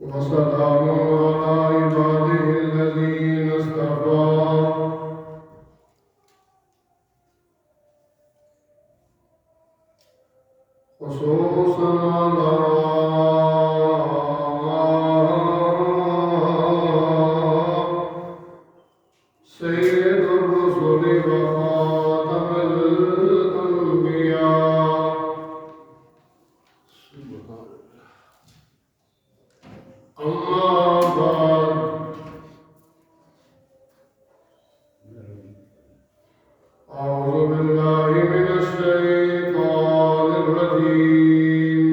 وسلام على عباده الذين اصطفى خصوصا على سيد الرسل وخاتم الأنبياء أما بعد أعوذ بالله من الشيطان الرجيم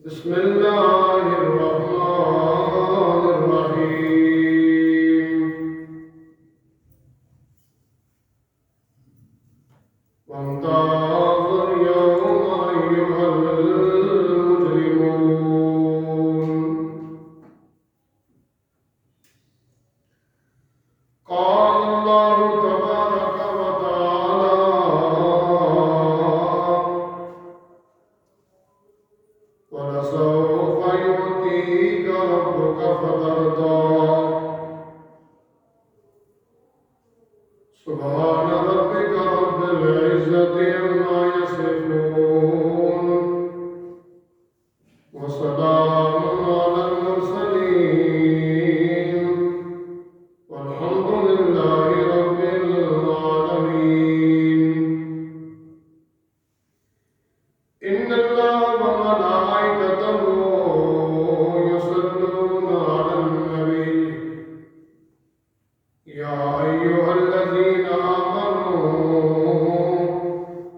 بسم الله الرحمن الرحيم وامتازوا اليوم أيها المجرمون قال الله تبارك وتعالى ولسوف يؤتيك ربك فترضى سبحان ربك رب العزة عما يصفون وسلام على المرسلين والحمد لله رب العالمين إن الله وملائكته يصلون على النبي يا أيها الذين آمنوا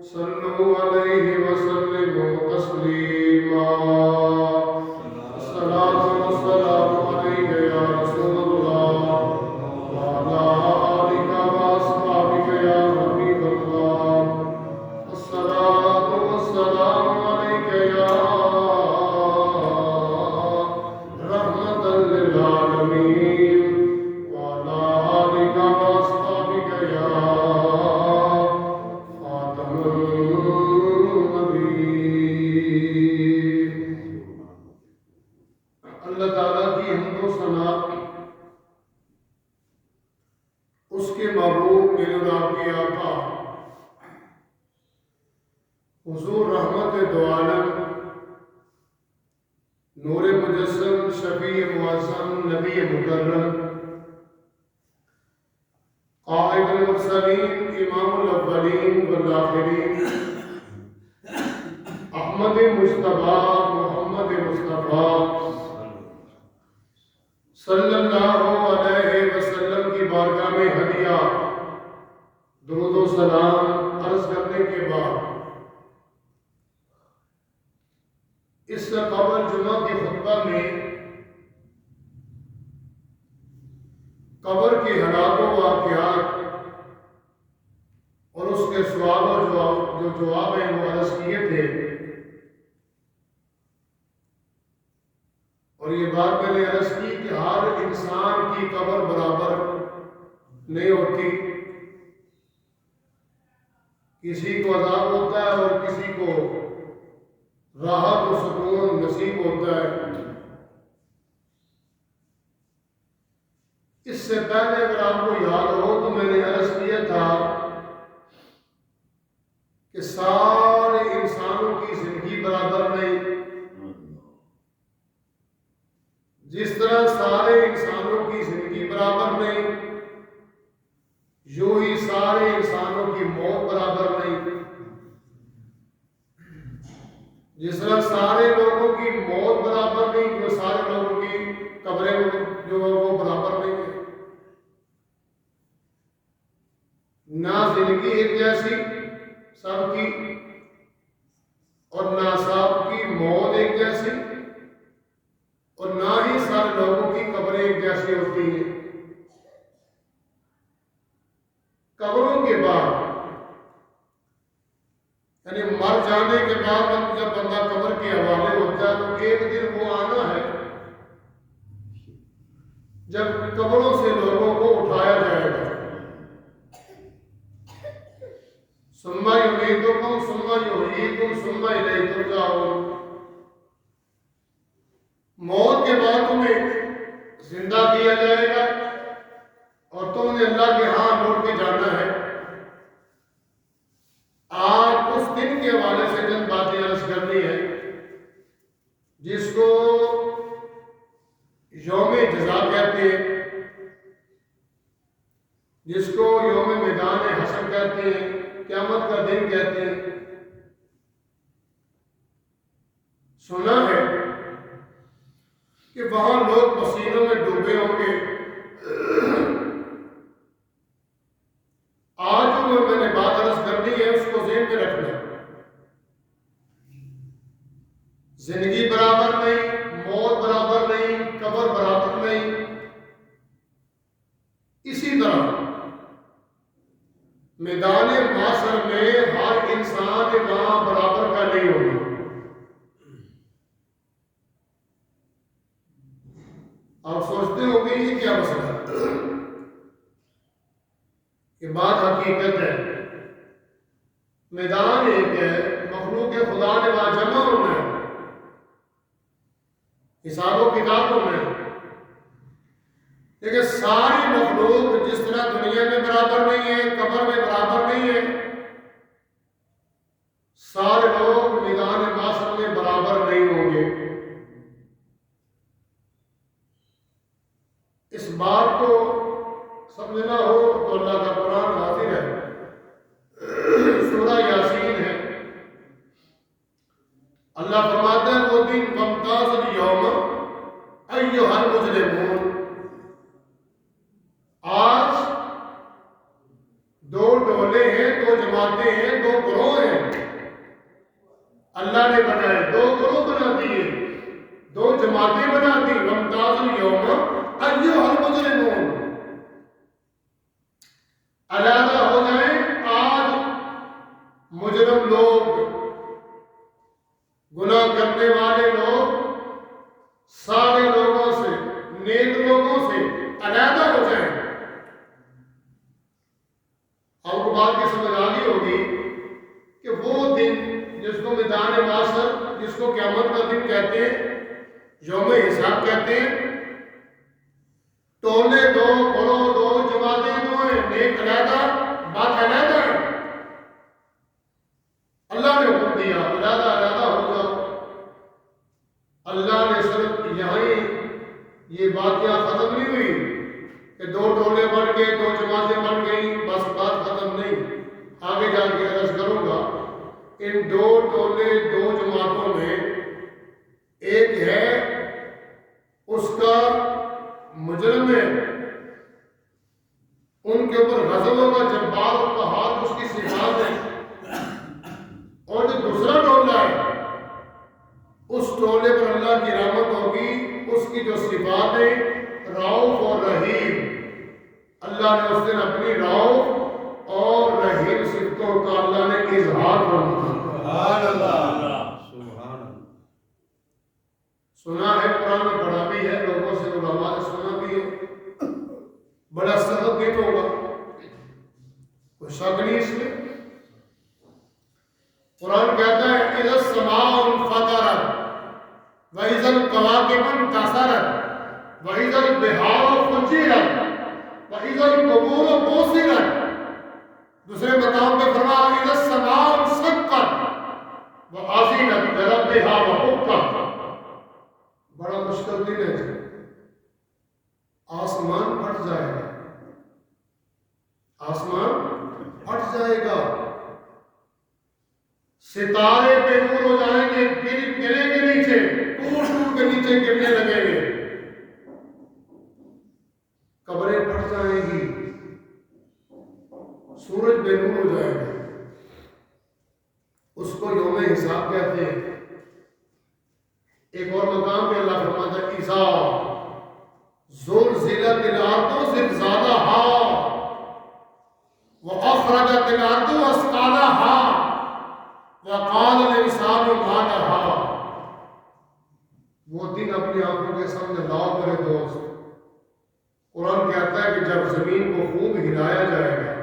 صلوا عليه وسلموا تسليما الصلاة والسلام عليك يا رسول الله وعلى آلك وأصحابك يا حبيب الله الصلاة والسلام عليك يا رحمة للعالمين وعلى آلك وأصحابك يا خاتم النبيين اللہ تعالیٰ کی حمد و ثنا اس کے محبوب میرے اور آپ کے آقا حضور رحمت دو عالم نور مجسم شفیع معظم نبی مکرم قائد المرسلین امام الاولین والآخرین احمد مجتبی محمد مصطفیٰ صلی اللہ علیہ وسلم کی بارگاہ میں ہدیہ درود و سلام عرض کرنے کے بعد اس قبل جمعہ کے خطبہ میں قبر کے حالات و واقعات اور اس کے سوال و جو جواب ہیں وہ عرض کیے تھے، اور یہ بات میں نے عرض کی کہ ہر انسان کی قبر برابر نہیں ہوتی، کسی کو عذاب ہوتا ہے اور کسی کو راحت و سکون نصیب ہوتا ہے۔ اس سے پہلے اگر آپ کو یاد ہو تو میں نے عرض کیا تھا کہ سارے انسانوں کی زندگی برابر نہیں، جس طرح سارے انسانوں کی زندگی برابر نہیں، یوں ہی سارے انسانوں کی موت برابر نہیں۔ جس طرح سارے لوگوں کی موت برابر نہیں، جو سارے لوگوں کی قبریں جو وہ برابر نہیں ہے۔ نہ زندگی ایک جیسی سب کی، اور نہ سب کی موت ایک جیسی، اور نہ ہی سارے لوگوں کی قبریں ایک جیسی ہوتی ہیں۔ قبروں کے بعد یعنی مر جانے کے بعد جب بندہ قبر کے حوالے ہوتا ہے تو ایک دن وہ آنا ہے جب قبروں سے لوگوں کو اٹھایا جائے گا۔ ثم يميتكم ثم يحييكم ثم إليه ترجعون۔ کے بعد تمہیں زندہ کیا جائے گا اور تم نے اللہ کے ہاں لوٹ کے جانا ہے۔ آج اس دن کے حوالے سے چند باتیں عرض کرنی ہے جس کو یوم جزا کہتے ہیں، جس کو یوم میدان حشر کہتے ہیں، قیامت کا دن کہتے ہیں۔ سنا ہے کہ وہاں لوگ پسینوں میں ڈوبے ہوں گے۔ آج جو میں نے بات عرض کرنی ہے اس کو ذہن میں رکھنا۔ زندگی برابر نہیں، موت برابر نہیں، قبر برابر نہیں۔ اسی طرح میدان محشر میں ہر انسان وہاں برابر کا نہیں ہوگا۔ آپ سوچتے ہو گے یہ کیا مسئلہ ہے؟ یہ بات حقیقت ہے۔ میدان ایک ہے، مخلوق خدا نے وہاں جمع ہونا ہے، حساب و کتاب ہونا ہے۔ لیکن ساری مخلوق جس طرح دنیا میں برابر نہیں ہے، قبر میں برابر نہیں ہے، سارے لوگ میدان محشر میں برابر نہیں ہوں گے۔ اس بات کو سمجھنا ہو تو اللہ کا قرآن حاضر ہے، سورہ یاسین ہے۔ اللہ فرماتا ہے وہ دن وامتاز الیوم ایھا المجرمون، آج دو ٹولے ہیں، دو جماعتیں ہیں، دو گروہ ہیں، اللہ نے بنائے، دو گروہ بنا دیے، دو جماعتیں بنا دی۔ وامتاز الیوم ایھا المجرمون، علیحدہ ہو جائیں آج مجرم لوگ، گناہ کرنے والے لوگ سارے لوگوں سے، نیک لوگوں سے علیحدہ ہو جائیں۔ آپ کو بات کی سمجھ آ گئی ہوگی کہ وہ دن جس کو میدان محشر، جس کو قیامت کا دن کہتے ہیں، یوم حساب کہتے ہیں، ٹولے دو، گروہ دو، جماعتیں دو ہیں، نیک علیحدہ، بات علیحدہ ہے۔ اللہ نے حکم دیا علیحدہ علیحدہ ہو جاؤ۔ اللہ نے صرف یہاں ہی یہ بات کیا ختم نہیں ہوئی کہ دو ٹولے بن گئے، دو جماعتیں بن گئی، بس بات ختم نہیں۔ آگے جا کے عرض کروں گا، ان دو ٹولے، دو جماعتوں میں ایک ہے اس کا مجرم ہے، ان کے اوپر غضب ہوگا، جبار اور قہار اس کی صفات ہے، اور جو دوسرا ٹولہ ہے اس ٹولے پر اللہ کی رحمت ہوگی، اس کی جو صفات ہیں رؤوف اور رحیم، اللہ نے اس دن اپنی رؤوف اور رحیم صفتوں کا اللہ نے اظہار فرمایا۔ سبحان اللہ، سبحان اللہ۔ سنا ہے، قرآن میں پڑھا بھی ہے، لوگوں سے، علماء نے سنا بھی ہے، بڑا سخت دن ہوگا، کوئی شک نہیں اس میں۔ قرآن کہتا ہے اذا السماء انفطرت واذا الكواكب انتثرت واذا البحار فجرت واذا القبور بعثرت۔ دوسرے مقام پہ فرمایا اذا السماء انشقت واذنت لربها وحقت۔ بڑا مشکل دن ہے، آسمان پھٹ جائے گا، آسمان پھٹ جائے گا، ستارے بے نور ہو جائیں گے، گرے کے نیچے، ٹوٹ ٹوٹ کے نیچے گرنے لگیں گے، قبریں پھٹ جائیں گی، سورج بے نور ہو جائے گا۔ اس کو یوم حساب کہتے ہیں۔ ایک اور مقام پہ اللہ فرماتا ہے اذا زلزلت الارض زلزالها واخرجت الارض اثقالها وقال الانسان ما لها۔ وہ دن اپنی آنکھوں کے سامنے لاؤ میرے دوست۔ قرآن کہتا ہے کہ جب زمین کو خوب ہلایا جائے گا،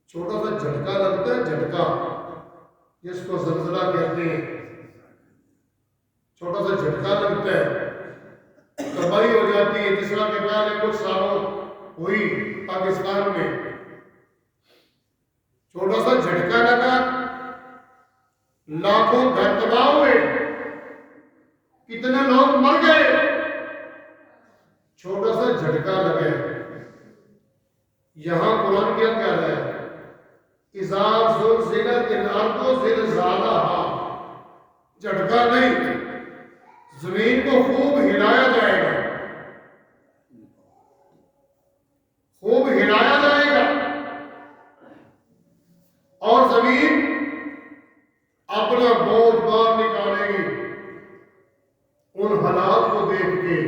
چھوٹا سا جھٹکا لگتا ہے، جھٹکا جس کو زلزلہ کہتے ہیں، چھوٹا سا جھٹکا لگتا ہے، تباہی ہو جاتی ہے، جس طرح کے پہلے کچھ سالوں ہوئی پاکستان میں، چھوٹا سا جھٹکا لگا، لاکھوں گھر تباہ ہوئے، کتنے لوگ مر گئے، چھوٹا سا جھٹکا لگے۔ یہاں قرآن کیا کہہ رہا ہے؟ اذا زلزلت الارض زلزالہا، جھٹکا نہیں، زمین کو خوب ہلایا جائے گا، خوب ہلایا جائے گا، اور زمین اپنا بوجھ باہر نکالے گی۔ ان حالات کو دیکھ کے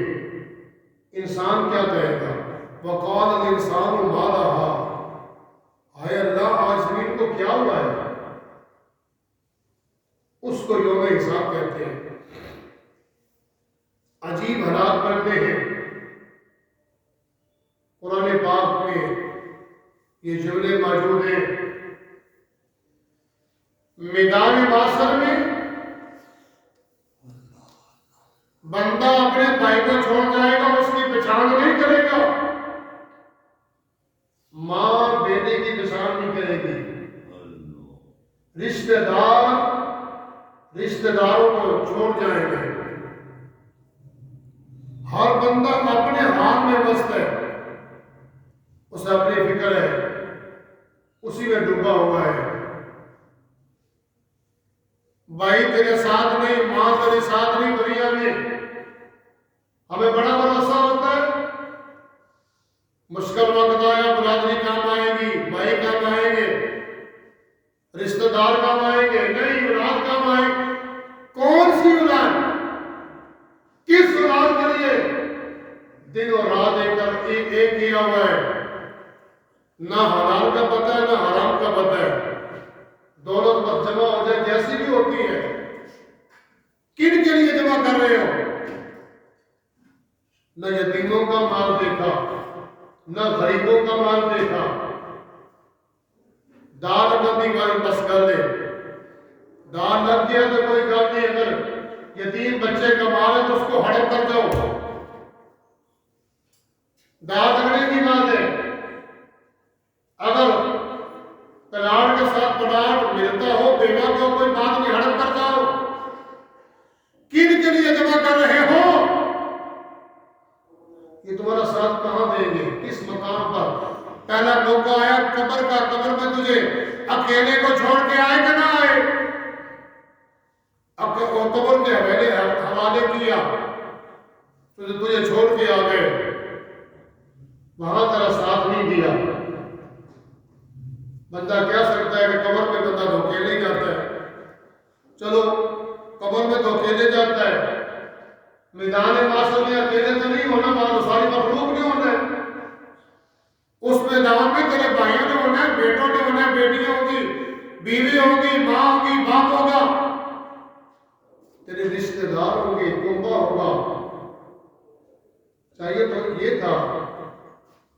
انسان کیا کہے گا؟ وقال الانسان ما لہا، ہائے اللہ آج زمین کو کیا ہوا ہے؟ اس کو یوم حساب کہتے ہیں۔ عجیب حالات بنتے ہیں۔ قرآن پاک میں یہ جملے موجود ہیں، میدان محشر میں بندہ اپنے بھائی کو چھوڑ جائے گا، اس کی پہچان نہیں کرے گا، ماں بیٹے کی پہچان نہیں کرے گی، رشتہ دار رشتہ داروں کو چھوڑ جائیں گے، ہر بندہ اپنے حال میں مست ہے، اسے اپنی فکر ہے، اسی میں ڈوبا ہوا ہے۔ بھائی تیرے ساتھ نہیں، ماں تیرے ساتھ نہیں دنیا میں۔ ہمیں بڑا بھروسہ ہوتا ہے، مشکل وقت آیا برادری کام آئے گی، بھائی کام آئیں گے، رشتہ دار کام آئیں گے، نہیں اولاد کام آئے گی۔ کون سی اولاد؟ کس اولاد کے لیے دن اور رات ایک کیا ہوا ہے؟ نہ حلال کا پتہ ہے نہ حرام کا پتہ ہے، دولت بس جمع ہو جائے جیسی بھی ہوتی ہے۔ کن کے لیے جمع کر رہے ہو؟ نہ یتیموں کا مال دیکھا، نہ غریبوں کا مال دیکھا۔ دال بندی والی بس کر لے، دال لگ گیا تو کوئی گل نہیں، اگر یتیم بچے کا مال ہے تو اس کو ہڑپ کر جاؤ، دال لگنے کی بات ہے۔ اگر پلاٹ کے ساتھ پلاٹ ملتا ہو، بیوہ کو کوئی بات نہیں، ہڑپ کر جاؤ۔ کن کے لیے جمع کر رہے ہو؟ یہ تمہارا ساتھ کہاں دیں گے؟ کس مقام پر؟ پہلا موقع آیا قبر کا، قبر میں تجھے اکیلے کو چھوڑ کے آئے کہ نہ آئے؟ اب قبر کے حوالے کیا، تجھے چھوڑ کے آ گئے، وہاں تیرا ساتھ نہیں دیا۔ بندہ کہہ سکتا ہے کہ قبر میں بندہ تو اکیلے جاتا ہے، چلو قبر میں تو اکیلے جاتا ہے، میدان محشر میں اکیلے تو نہیں ہونا، وہاں تو ساری مخلوق نہیں ہونا ہے۔ اس میدان میں تیرے بھائیوں نے ہونا ہے، بیٹوں نے ہونا ہے، بیٹیاں ہوگی، بیوی ہوگی، ماں ہوگی، باپ ہوگا، تیرے رشتہ دار ہوں گے، کنبہ ہوگا۔ چاہیے تو یہ تھا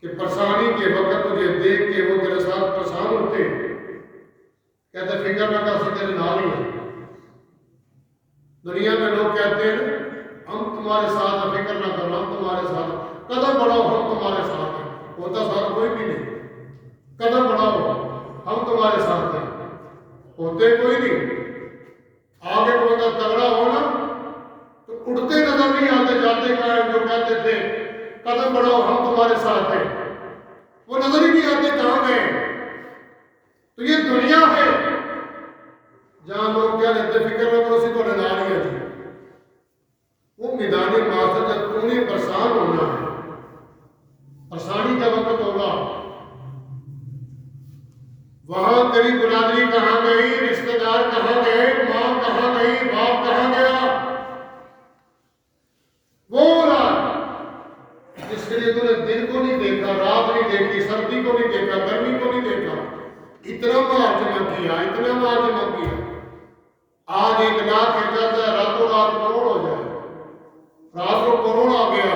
کہ پریشانی کے وقت تجھے دیکھ کے وہ تیرے ساتھ پریشان ہوتے، کہتے فکر نہ کر، تیرے نال ہی ہے۔ دنیا میں لوگ کہتے ہیں ہم تمہارے ساتھ ہیں، فکر نہ کرنا، ہم تمہارے ساتھ ہیں، قدم بڑھاؤ ہم تمہارے ساتھ ہیں۔ ہوتا ساتھ کوئی بھی نہیں، قدم بڑھاؤ ہم تمہارے ساتھ ہیں، ہوتے کوئی نہیں۔ آگے کو بندہ تگڑا ہونا تو اٹھتے نظر نہیں آتے، جاتے کہاں جو کہتے تھے قدم بڑھاؤ ہم تمہارے ساتھ ہیں، وہ نظر ہی نہیں آتے کہاں گئے۔ تو یہ دنیا ہے جہاں لوگ کیا لیتے فکر میں اسی کو نظر ہے جی۔ وہ میدان محشر جب تم نے پریشان ہونا ہے، پریشانی کا وقت ہوگا، وہاں تیری برادری کہاں گئی، رشتہ دار کہاں گئے، ماں کہاں گئی، باپ کہاں گیا؟ وہ اولاد جس کے لیے تم نے دن کو نہیں دیکھا، رات نہیں دیکھی، سردی کو نہیں دیکھا، گرمی کو نہیں دیکھا، اتنا مال جمع کیا، اتنا مال جمع کیا، آج 1 لاکھ ہے، چاہتا ہے راتوں رات کروڑ ہو جائے، رات کو کروڑ آ گیا،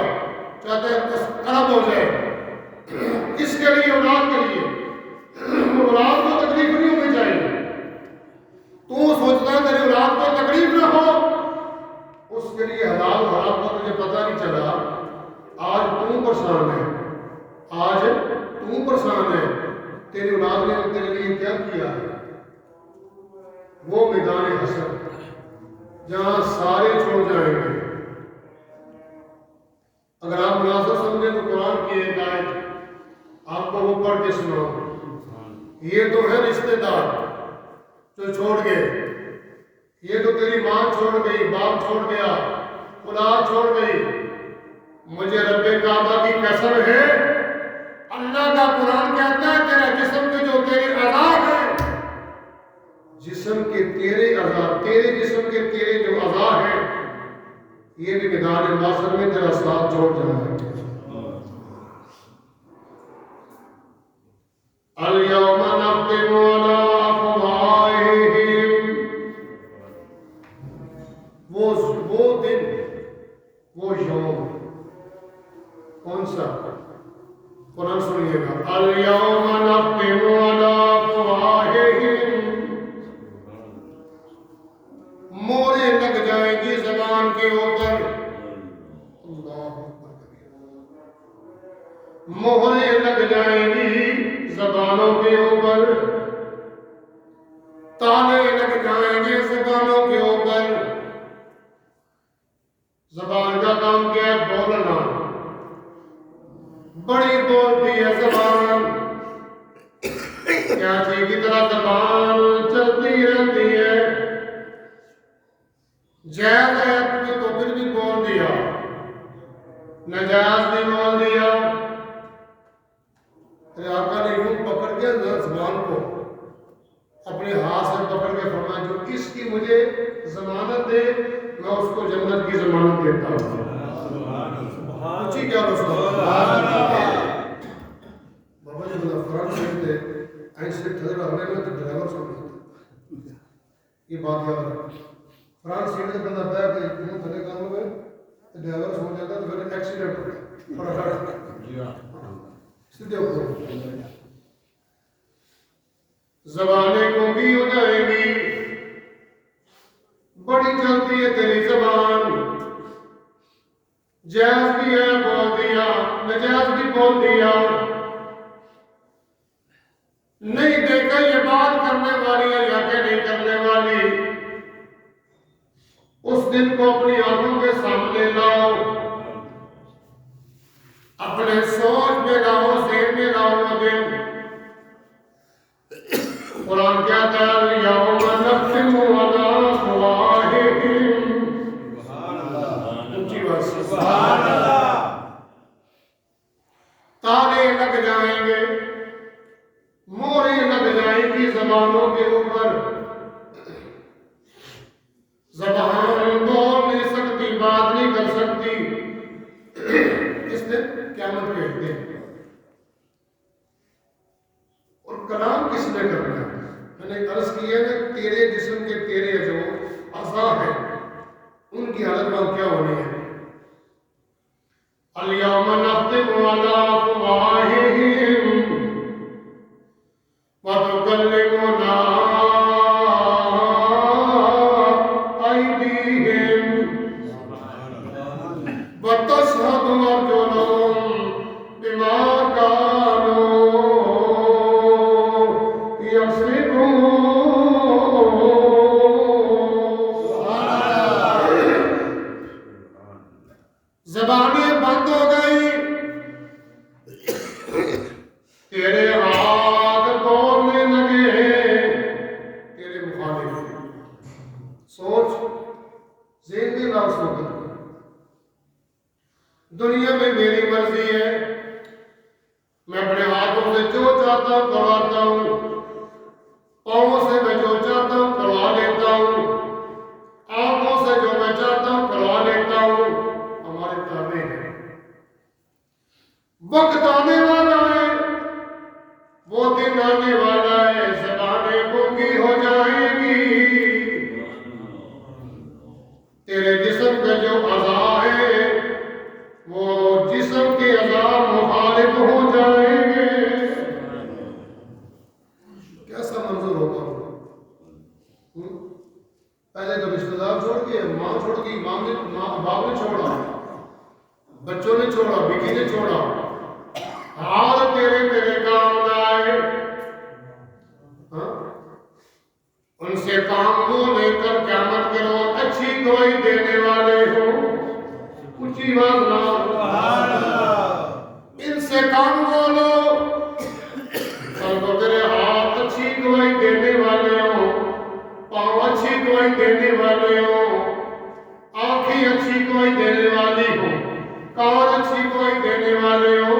چاہتا ہے 10 ارب ہو جائے۔ کس کے لیے؟ اولاد کے لیے۔ اولاد کو تکلیف نہیں ہونی چاہیے۔ تو سوچتا ہے تیری اولاد کو تکلیف نہ ہو، اس کے لیے حلال حرام کا تجھے پتہ نہیں چلا، آج تو پریشان ہے، آج تو پریشان ہے، تیری اولاد نے تیرے لیے کیا کیا ہے؟ وہ میدان حشر جہاں سارے چھوڑ جائیں گے۔ اگر آپ مناسب سمجھیں تو قرآن کی ایک آیت آپ کو وہ پڑھ کے سناؤں۔ یہ تو ہے رشتے دار جو چھوڑ گئے، یہ تو تیری ماں چھوڑ گئی، باپ چھوڑ گیا، اولاد چھوڑ گئی۔ مجھے رب کعبہ کی قسم ہے، اللہ کا قرآن کہتا ہے تیرا جسم کے جو تیرے اعضاء ہیں، جسم کے تیرے اعضاء، تیرے جسم کے تیرے جو اعضاء ہیں، یہ بھی میدان محشر میں تیرا ساتھ چھوڑ جائے گا۔ اليوم نختم على افواہہم، وہ دن، وہ یوم کون سا؟ قرآن سنیے گا۔ اليوم نختم على افواہہم، موریں لگ جائیں گی زبان کے اوپر، اللہ اکبر، مہریں لگ جائیں گی زبانوں کے اوپر، تالے لگ جائیں گے زبانوں کے اوپر۔ زبان کا کام کیا ہے؟ بولنا، بڑی بولتی ہے زبان، کیا چیز کی طرح زبان چلتی رہتی ہے، جائز ہے تو پھر بھی بول دیا، نجائز بھی بول دیا۔ آقا نے یوں پکڑ کے زبان کو اپنے ہاتھ سے پکڑ کے فرمایا جو اس کی مجھے ضمانت دے میں اس کو جنت کی ضمانت دیتا ہوں۔ اچھی کیا رسول بابا جی بنا فرانس سے ایسے ٹھہر رہنے میں تو ڈرائیور سمجھتا یہ بات یاد ہے۔ فرانس سیٹ سے بندہ بیٹھ کے کیوں تھلے کام میں ڈرائیور سمجھ جاتا تو پھر ایکسیڈنٹ ہو گیا فٹافٹ سیدھے اوپر۔ زبانیں کونگی ہو جائیں گی، بڑی چلتی ہے تیری زبان، جائز بھی ہے بول دیا، نجائز بھی بول دیا، نہیں دیکھا یہ بات کرنے والی ہے یا کہ نہیں کرنے والی۔ اس دن کو اپنی آنکھوں کے سامنے لاؤ، اپنے سوچ میں لاؤ، ذہن میں لاؤ وہ دن۔ قرآن کہتا ہے اليوم نختم علی افواہہم، اونچی بات سے سبحان اللہ، تالے لگ جائیں گے، موریں لگ جائیں گی زبانوں کے اوپر۔ زبان بول نہیں سکتی، بات نہیں کر سکتی اس دن قیامت کے دن۔ اور کلام کس نے کرنا ہے؟ میں نے عرض کی ہے کہ تیرے جسم کے تیرے جو اعضاء ہیں ان کی حالت میں کیا ہونی ہے۔ اليوم نختم على افواہہم وتکلمنا ایدیہم وتشہد ارجلہم بما كانوا یکسبون۔ زبانیں بند ہو گئی، تیرے ہاتھ بولنے لگے تیرے مخالف۔ سوچ، ذہن میں لاؤ سوچ، دنیا میں میری مرضی ہے، میں اپنے ہاتھوں سے جو چاہتا ہوں کرواتا ہوں، پاؤں سے میں جو چاہتا ہوں کروا لیتا ہوں، آنکھوں سے جو میں چاہتا ہوں کروا لیتا ہوں۔ ہمارے تابع ہیں، وقت آنے والا ہے، وہ دن آنے والا ہے، زبانیں گونگی ہو جائیں گی، تیرے جسم کے جو اعضاء ہیں وہ جسم کے اعضاء مخالف ہو جائیں گے۔ کیسا منظر ہوگا؟ پہلے تو رشتے دار چھوڑ کے ماں چھوڑ گئی، باپ نے چھوڑا، بچوں نے چھوڑا، بیٹی نے چھوڑا، حال تیرے کام آئے، ان سے کام وہ لے کر قیامت کے روز اچھی گواہی دینے والے ہو، اونچی بات ان سے کام وہ لو سب تیرے ہاتھ اچھی گواہی دینے والے ہو، پاؤں اچھی گواہی دینے والے ہو، آنکھیں اچھی گواہی دینے والی ہو، کان اچھی گواہی دینے والے ہو،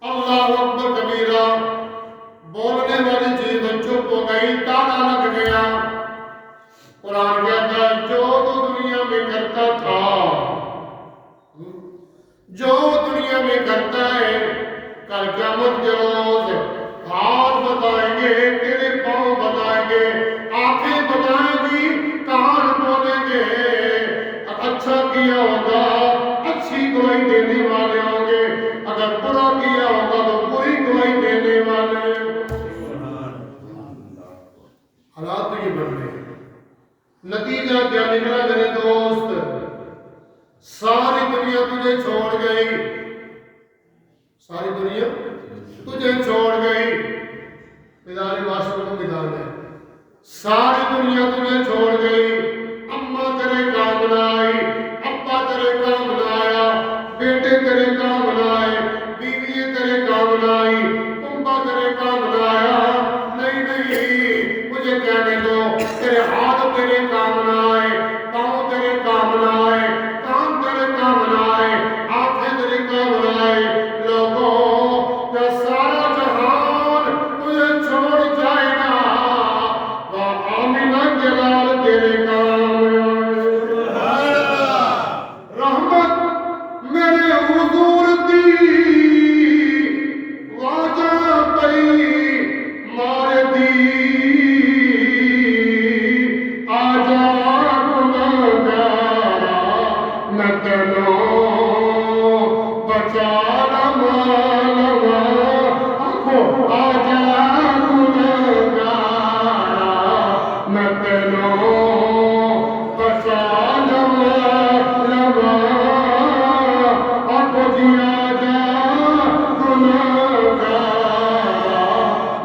اللہ اکبر کبیرہ، بولنے والی چیز چپ ہو گئی، تالا لگ گیا۔ قرآن کہتا ہے جو تو دنیا میں کرتا تھا، جو دنیا میں کرتا ہے، کل قیامت کے روز ہاتھ بتائیں گے، تیرے پاؤں بتائیں گے، آنکھیں بتائیں گی، کان بولیں گے، اچھا کیا ہوگا اچھی گواہی دینے والے ہوں گے، اگر برا کیا ہوگا تو بری گواہی دینے والے۔ حالات تو یہ بن رہے ہیں، نتیجہ کیا نکلا میرے دوست؟ ساری دنیا تجھے چھوڑ گئی، ساری دنیا تجھے چھوڑ گئی، میدان معاشرے کو میدان ہے، ساری دنیا تجھے چھوڑ گئی، اماں تیرے کام نہ آئی، ابا تیرے کام نہ آیا، بیٹے تیرے کام نہ آئے، بیوی تیرے کام نہ آئی، کنبا تیرے کام نہ آیا، نہیں مجھے کہنے دو، تیرے ہاتھ تیرے کام نہ آئے، پاؤں تیرے کام نہ آئے، کان تیرے کام نہ آئے، آنکھیں تیرے کام نہ آئے، لوگوں کا سارا جہان تجھے چھوڑ جائے گا، وہ آمینہ کے لال تیرے کام آئے۔ رحمت میرے حضور دی واجہ پئی مار دی، آجا گناہگارا میں تینوں بچا لواں، آجا گناہگارا میں تینوں بچا لواں، آنکھوں جی آجا گناہگارا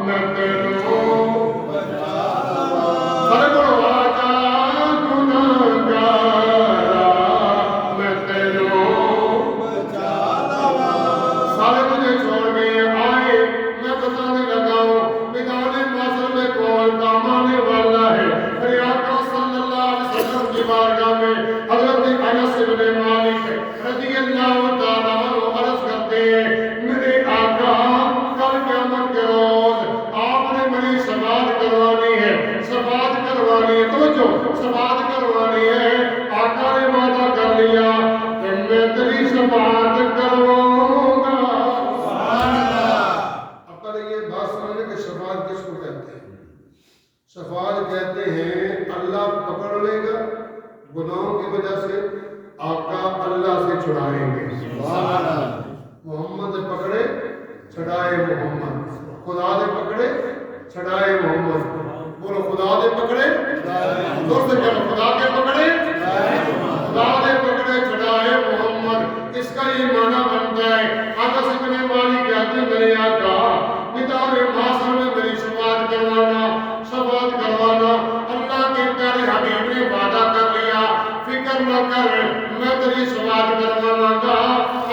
میں تینوں سارے بڑھو، آجا گناہگارا میں تینوں سارے تجھے چھوڑ گئے، آئے میں بتانے لگا ہوں میدان معاشر میں کون کام آنے والا ہے۔ میرے آقا صلی اللہ علیہ وسلم کی بارگاہ میں حضرت انس بن مالک رضی اللہ تعالیٰ عنہ عرض کرتے ہیں، میرے آقا کل قیامت کے روز آپ نے میری شفاعت کروانی ہے، شفاعت کروانی ہے، توجہ شفاعت کروانی ہے، آقا نے وعدہ کر لیا کہ میں تیری شفاعت کرواؤں گا۔ اب پہلے یہ بات سمجھنے کہ شفاعت کس کو کہتے ہیں؟ شفاعت کہتے ہیں اللہ پکڑ لے گا گناہوں کی وجہ سے، آقا اللہ سے چھڑائیں گے، محمد پکڑے چھڑائے محمد، خدا دے پکڑے چھڑائے محمد، بولو خدا دے پکڑے، زور سے کہو خدا کے پکڑے، خدا دے پکڑے چھڑائے محمد۔ اس کا یہ معنی بنتا ہے انس بن مالک کہتے ہیں میرے آقا میدان معاشر میں میری شفاعت کروانا، شفاعت کروانا، اللہ کے پیارے حبیب نے وعدہ کر لیا، فکر نہ کر میں تیری شفاعت کروانا گا۔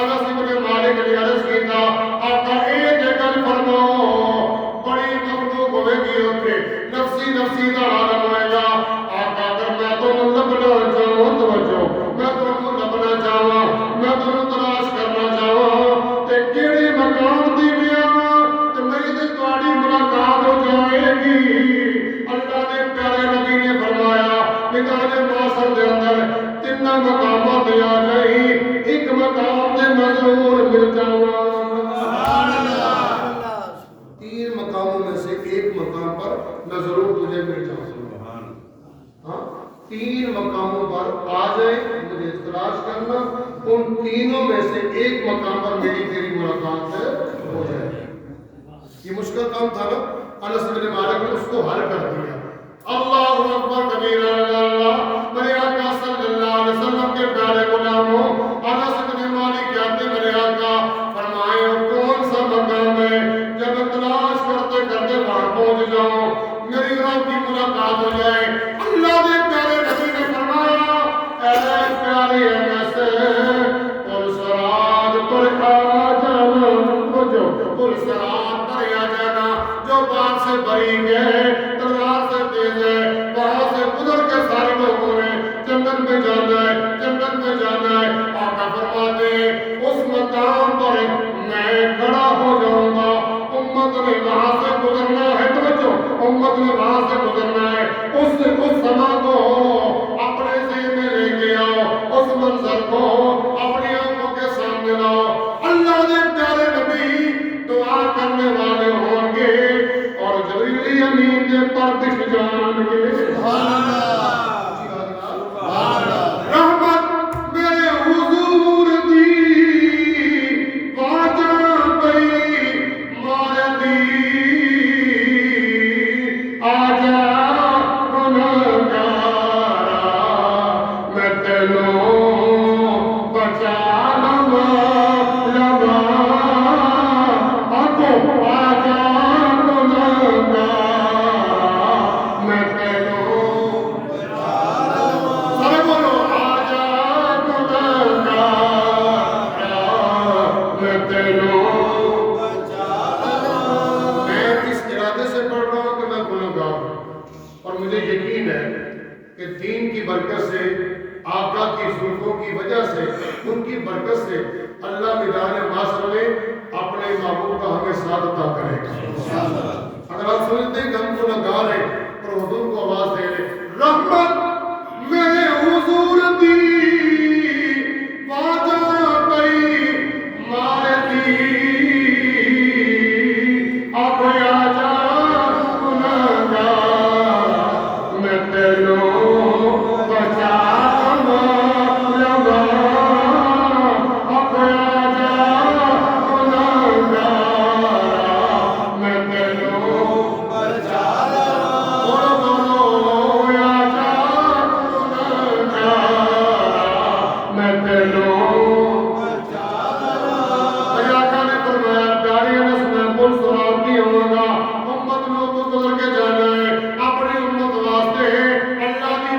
انس بن مالک نے عرض کیتا آقا ایک گل فرماؤ، بڑی مخلوق ہوئے گی ہوتے نفسی نفسی دا عالم ہوئے گا، آقا اگر میں تو لبنا چاہوں توجہ، میں تو لبنا چاہوں، میں تو تلاش کرنا چاہوں تے کیڑے مقام دی میں آواں تے میری تے تہاڈی ملاقات ہو جائے گی۔ اللہ نے پیارے نبی نے فرمایا میدان معاشر دے اندر تین مقامات تے آ جائی، ایک مقام تے میں ضرور مل جاواں۔ تین مقاموں میں سے ایک مقام پر میں ضرور تجھے مل جاؤں۔ ہاں تین مقاموں پر آ جائے، مجھے تلاش کرنا، ان تینوں میں سے ایک مقام پر میری تیری ملاقات ہو جائے۔ یہ مشکل کام تھا نا، انس بن مالک نے اس کو حل کر دیا۔ اللہ اکبر کبیرہ۔ جنت میں جانا ہے، جنت میں جانا ہے۔ آقا فرماتے ہیں اس مقام پر میں کھڑا ہو جاؤں گا، امت نے وہاں سے گزرنا ہے، توجہ، امت نے وہاں سے گزرنا ہے، اس سما کو اپنے ذہن میں لے کے آؤ، اس منظر کو اپنی آنکھوں کے سامنے لاؤ۔ اللہ نے پیارے نبی دعا کرنے والے ہوں گے اور جبریل امین کے پر دکھ جان گے۔ رحمت میرے حضور دی واجہ پئی مار دی آجا گناہگارا میں تینوں بچا لوا آگو آجا گناہگارا میں تینوں سارے بولو آجا گناہگارا میں تینوں میں اس ارادے سے پڑھ رہا ہوں کہ میں گناہگار ہوں اور مجھے یقین ہے کہ دین کی برکت سے، آقا کی زلفوں کی وجہ سے، ان کی برکت سے اللہ میدان معاشر میں اپنے محبوب کا ہمیں ساتھ عطا کرے گا۔ اگر آپ سمجھتے ہیں کہ ہم گناہگار ہیں اور حضور کو آواز دے رہے رحمت میرے حضور دی واجہ پئی مار دی اب آجا گناہگار میں تینوں بچا لوا اب آجا گناہگار میں تینوں بچا بولو بولو آجا گناہگار میں تینوں آقا نے فرمایا پیاری انس میں پل سراب کی ہوں گا، امت میں تو گزر کے جانا ہے، اپنی امت واسطے اللہ کی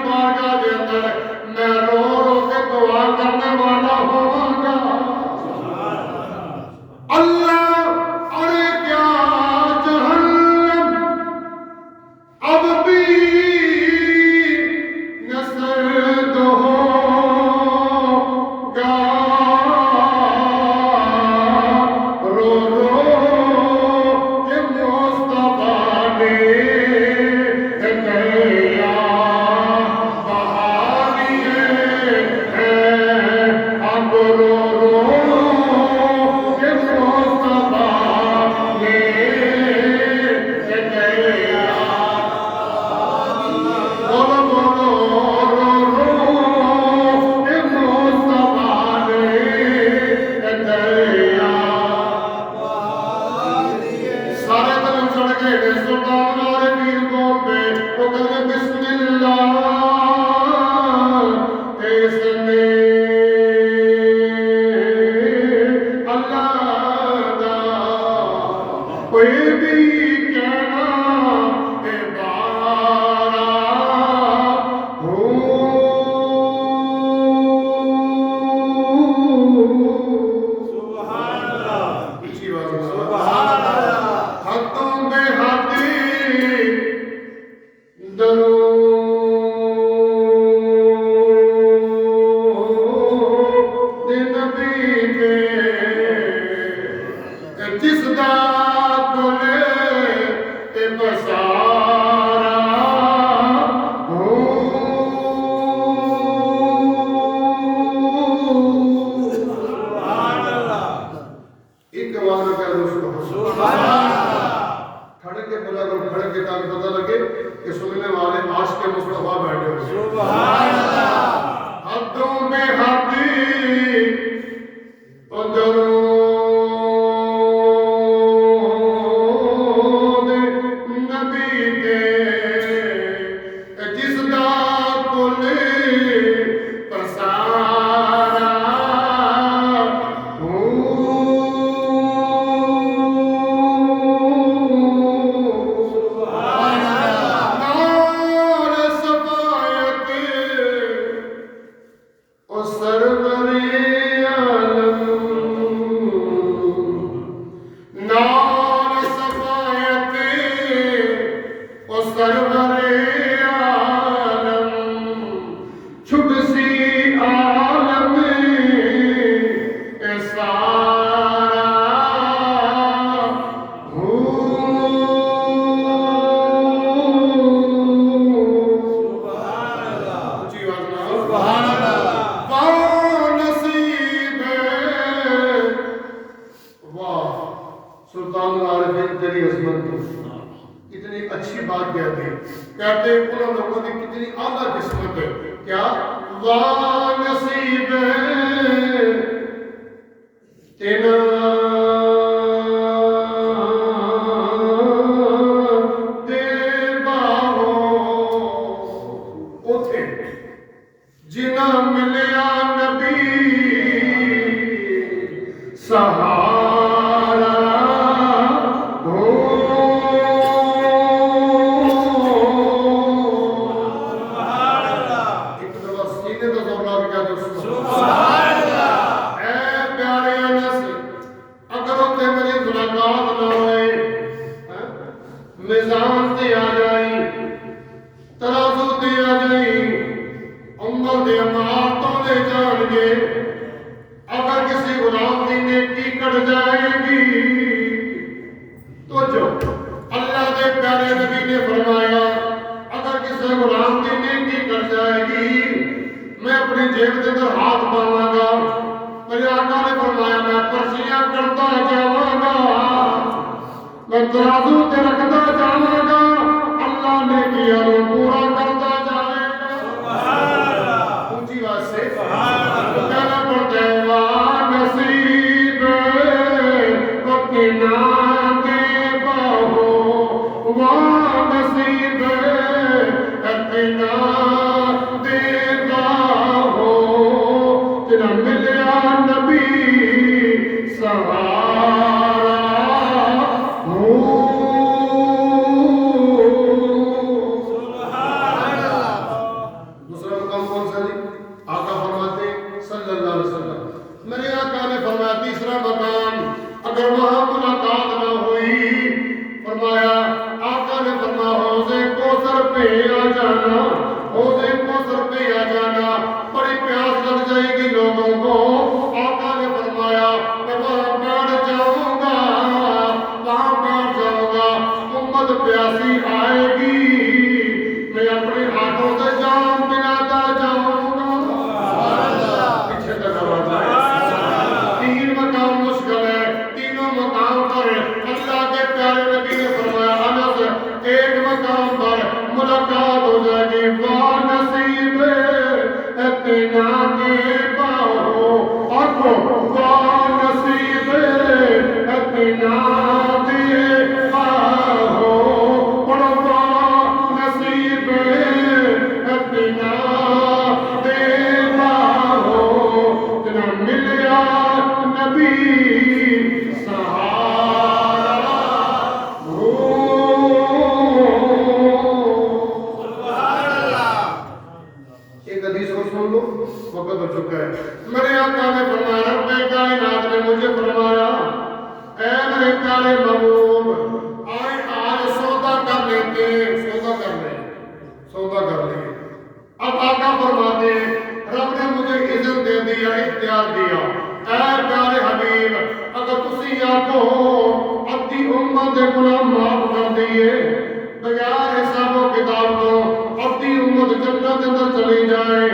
کتنی اعلیٰ قسمت ہے. کیا وا نصیب تینا دے باہو اٹھے جنا ملیا نبی سہارا ہو. ایک دفعہ سینے تو زور لا کے کہہ دو سبحان اللہ. اے پیارے انس اگر اتنے میری ملاقات نہ ہوئے میزان تے آ جائی ترازو تے آ جائی عمر دے امارتوں دے جان گے. اگر کسی غلام کی نیکی کٹ جائے گی تو جو اللہ دے پیارے نبی نے فرمایا اگر کسی غلام کی نیکی کٹ جائے گی میں اپنی جیب کے اندر ہاتھ پاواں گا. میرے آقا نے فرمایا میں پرچیاں کرتا جاواں گا میں ترازو تے رکھتا جاواں گا اللہ نے کیا وہ پورا کرتا جائے گا. سبحان اللہ. اونچی آواز سے کہنا پڑتا ہے وا نصیب وکنا کے باہو وا نصیب وکنا دے باہو تیرا ملیا نبی سہارا ہو. دوسرا مقام کون سا جی؟ آقا فرماتے صلی اللہ علیہ وسلم میرے آقا نے فرمایا تیسرا مقام اگر وہاں ملاقات نہ ہوئی فرمایا آقا نے فرمایا حوض کوثر پہ آ جانا حوض کوثر پہ آ جانا. بڑی پیاس لگ جائے گی لوگوں کو. آقا نے فرمایا میں وہاں بیٹھ جاؤں گا وہاں بیٹھ جاؤں گا امت پیاسی آئے گی میں اپنے ہاتھوں سے جام پلاتا جاؤں گا. پیچھے تک آواز آئے. تین مقام مشکل ہے تینوں مقام پر اللہ کے پیارے نبی نے فرمایا انس ایک مقام پر ملاقات ہو جائے گی وا نصیب اتنا کے باہو آنکھوں وا نصیب اتنا کے باہو پڑھو وا نصیب اتنا دے باہو تیرا ملیا نبی سہارا ہو. ایک حدیث اور سن لو وقت ہو چکا ہے. میرے آقا نے فرمایا رب کائنات نے مجھے فرمایا اے میرے پیارے محبوب آئے آج سودا کر لیتے سودا کر لیں. اب آقا فرماتے رب نے مجھے اذن دے دیا اختیار دیا اے پیارے حبیب اگر تسی آکھو ادھی امت دے گناہ معاف کر دیے بغیر حساب و کتاب تو ادھی امت جنت اندر چلی جائے.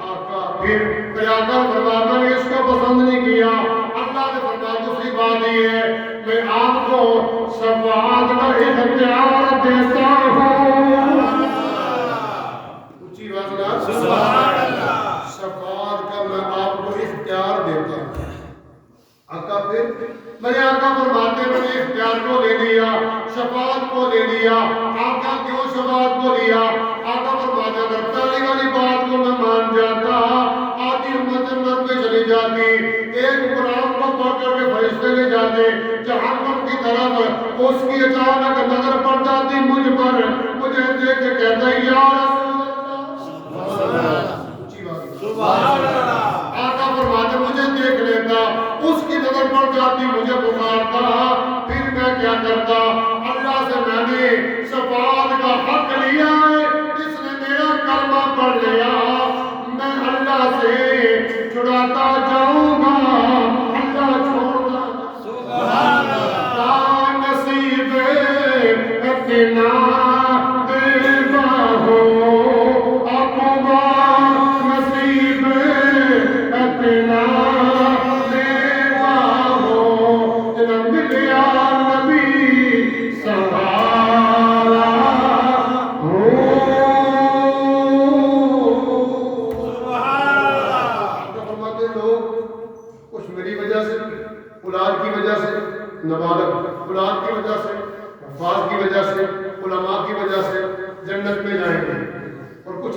آقا پھر پیاگر فرمایا میں نے اس کو پسند نہیں کیا. اللہ نے فرمایا دوسری بات یہ ہے میں آپ کو شفاعت کا اختیار دیتا ہوں. اونچی آواز سے سبحان اللہ. شفاعت کا میں آپ کو اختیار دیتا ہوں. آقا پھر میرے آقا فرماتے میں نے اختیار کو لے لیا شفاعت کو لے لیا. آقا کیوں شفاعت کو لیا؟ آقا فرماتے اگر پہلی والی بات کو میں مان جاتا آدھی امت جنت میں چلی جاتی. ایک غلام کو پکڑ کے فرشتے لے جاتے جہنم کی طرف اس کی اچانک نظر پڑ جاتی مجھ پر مجھے دیکھ کے کہتا ہے یا رسول اللہ سبحان اللہ. آقا فرماتے مجھے دیکھ لیتا اس کی نظر پڑ جاتی مجھے پکارتا پھر میں کیا کرتا اللہ سے میں نے شفاعت کا حق لیا ہے اس نے میرا کلمہ پڑھ لیا میں اللہ سے چھڑاتا جاؤں گا اللہ چھوڑتا سبحان اللہ. نصیب اتنا دے باہو اپنا نصیب اتنا دے باہو تیرا ملیا نبی سہارا ہو.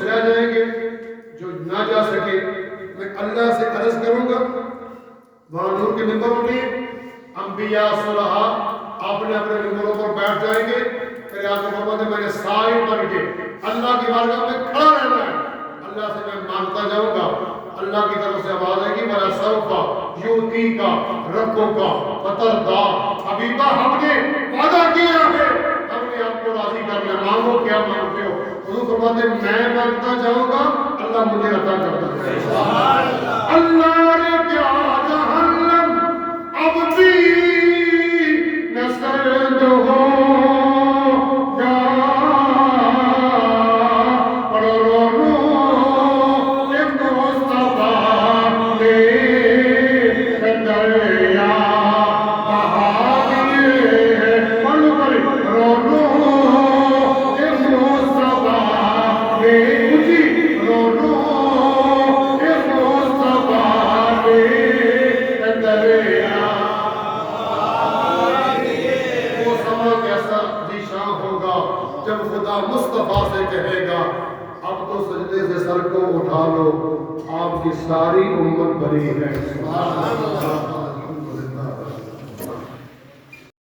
کچھ رہ جائیں گے جو نہ جا سکے میں اللہ سے عرض کروں گا وہاں نور کے ممبروں میں انبیاء صلحاء اپنے اپنے ممبروں پر بیٹھ جائیں گے پھر آپ کو فرماتے میں نے سائے بن کے اللہ کی بارگاہ میں کھڑا رہنا ہے اللہ سے میں مانگتا جاؤں گا اللہ کی طرف سے آواز آئے گی بڑا سوفا یوتی کا رکھوں کا فتردہ حبیبہ ہم نے وعدہ کیا ہے ہم نے آپ کو راضی کرنا مانگو کیا مانگتے ہو حضور فرماتے میں مانگتا جاؤں گا اللہ مجھے عطا کرتا ہے اللہ نے کیا جہنم اب بھی نصر دو مصطفیٰ سے کہے گا اب تو سجدے سے سر کو اٹھا لو آپ کی ساری امت بری ہے